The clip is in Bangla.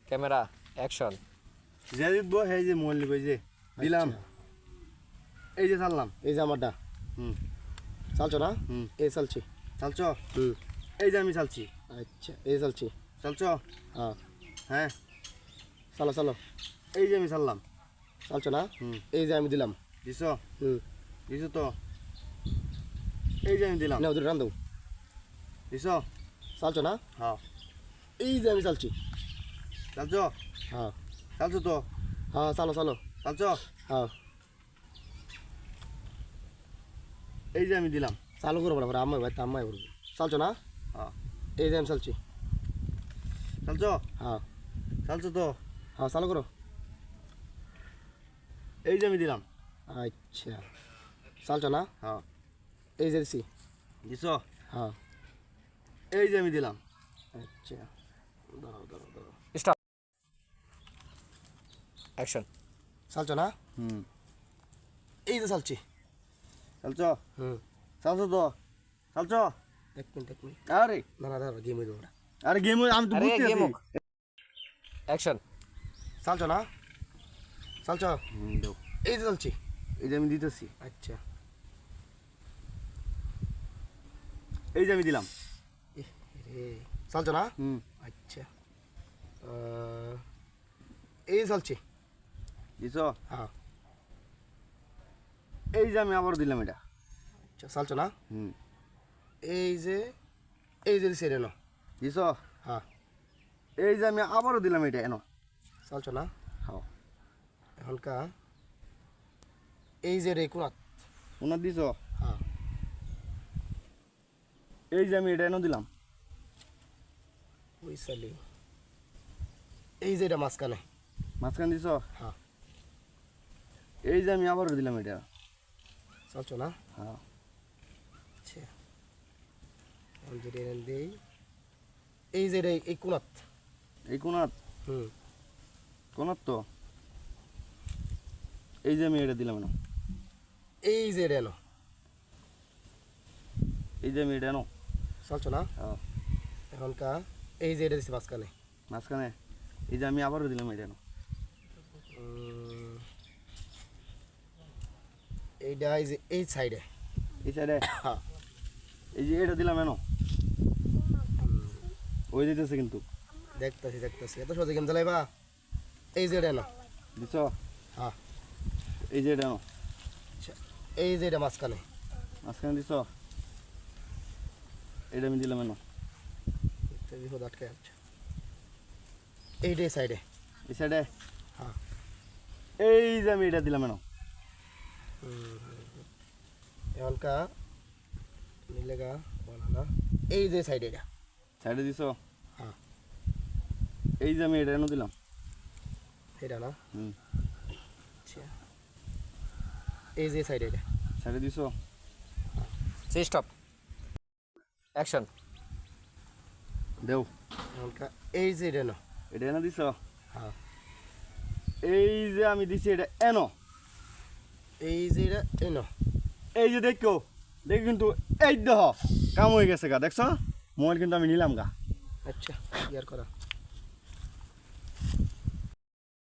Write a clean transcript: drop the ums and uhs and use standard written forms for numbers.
Camera action. যে জিতবো এই যে মোবাইল নিব, এই যে দিলাম, এই যে চাললাম, এই যে আমারটা চালছো না? এই চালছি। চালছ? এই যে আমি চালছি। আচ্ছা এই চালছি। চালছ? হ্যাঁ হ্যাঁ, চালো চালো। এই যে আমি চাললাম। চালছো না? এই যে আমি দিলাম। দিছ? দিছ তো? এই যে আমি দিলাম। না ওদের রান দাও। দিছ? চালছো না? হ্যাঁ। এই যে আমি চালছি। চালছ? হ্যাঁ চালছ তো? হ্যাঁ চালো চালো। চালছ? হ্যাঁ এই যে আমি দিলাম। চালু করবো না, আম্মাই ভাই আম্মাই করবো। চালছো না? হ্যাঁ। এই যে আমি চালছি। চালছ? হ্যাঁ চালছ তো? হ্যাঁ চালু করো। এই যে আমি দিলাম। আচ্ছা চালছো না? হ্যাঁ। এই যে দিছি। দিছ? হ্যাঁ এই যে আমি দিলাম। আচ্ছা দাঁড়াও দাঁড়াও দাঁড়াও। Stop action. চালছো না? এই যে চালছি। চালছ? হুম চালছ তো? চালছ? এক মিনিট এক মিনিট। আরে না না দাঁড়াও গেম হয়ে দেবো। আরে গেম আমি তো আরে বুঝতে গেম আছি। অ্যাকশন। চালছো না? চালছো? দাও। এই যে চালছি। এই যে আমি দিতেছি। আচ্ছা এই যে আমি দিলাম। রে চালছো না? আচ্ছা এই যে চালছি। দিছ? হ্যাঁ এই যে আমি আবার দিলাম এটা। আচ্ছা চালছো না? এই যে দিছে রে ন। দিছ? হ্যাঁ এই যে আমি আবারও দিলাম এটা এনো। চালছো না? হ্যাঁ। এখনকা এই যে রে কোনাত। ওনার দিছ? হ্যাঁ এই যে আমি এটা এনো দিলাম। ওই চালি এই যে এটা মাঝখানে। মাঝখান দিছ? হ্যাঁ এই যে আমি আবারও দিলাম এটা। চালছো না? হ্যাঁ। আচ্ছা এখন যেটা এনে দেই এই যে রে এই কোনাত। এই কোনাত? হুম কোনাত তো? এই যে আমি এটা দিলাম এনো। এই যে এটা এনো। এই যে আমি এটা এনো। চালছো না? হ্যাঁ। এখনকা এই যে এটা দিছে মাঝখানে। মাঝখানে এই যে আমি আবারও দিলাম এটা এনো। এইটা এই যে এই সাইডে। এই সাইডে? হ্যাঁ এই যে এটা দিলাম এনো। ওই দিতেছে কিন্তু। দেখতেছি দেখতেছি এত সহজে গেম চালাইবা। এই যে এটা এনো। দিছ? হ্যাঁ এই যে এটা এনো। আচ্ছা এই যে এটা মাঝখানে। মাঝখানে দিছ? এটা আমি দিলাম এনো। বিপদ আটকে যাচ্ছে। এইটাই সাইডে। এই সাইডে? হ্যাঁ এই যে আমি এটা দিলাম এনো। এখনকা মিলেগা বলা না। এই যে সাইডে এটা। সাইডে দিছ? হ্যাঁ এই যে আমি এটা এনো দিলাম। এটা না? হুম। আচ্ছা এই যে সাইডে এটা। সাইডে দিছ? Stop action. দেও। এখনকা এই যে এটা না। এটা এনো দিছ? হ্যাঁ এই যে আমি দিছি এটা এনো। এই যে এটা এনো। এই যে দেখো দেখ কিন্তু এই দেহ কাম হয়ে গেছে গা, দেখছ? মোবাইল কিন্তু আমি নিলাম গা। আচ্ছা কি আর করা।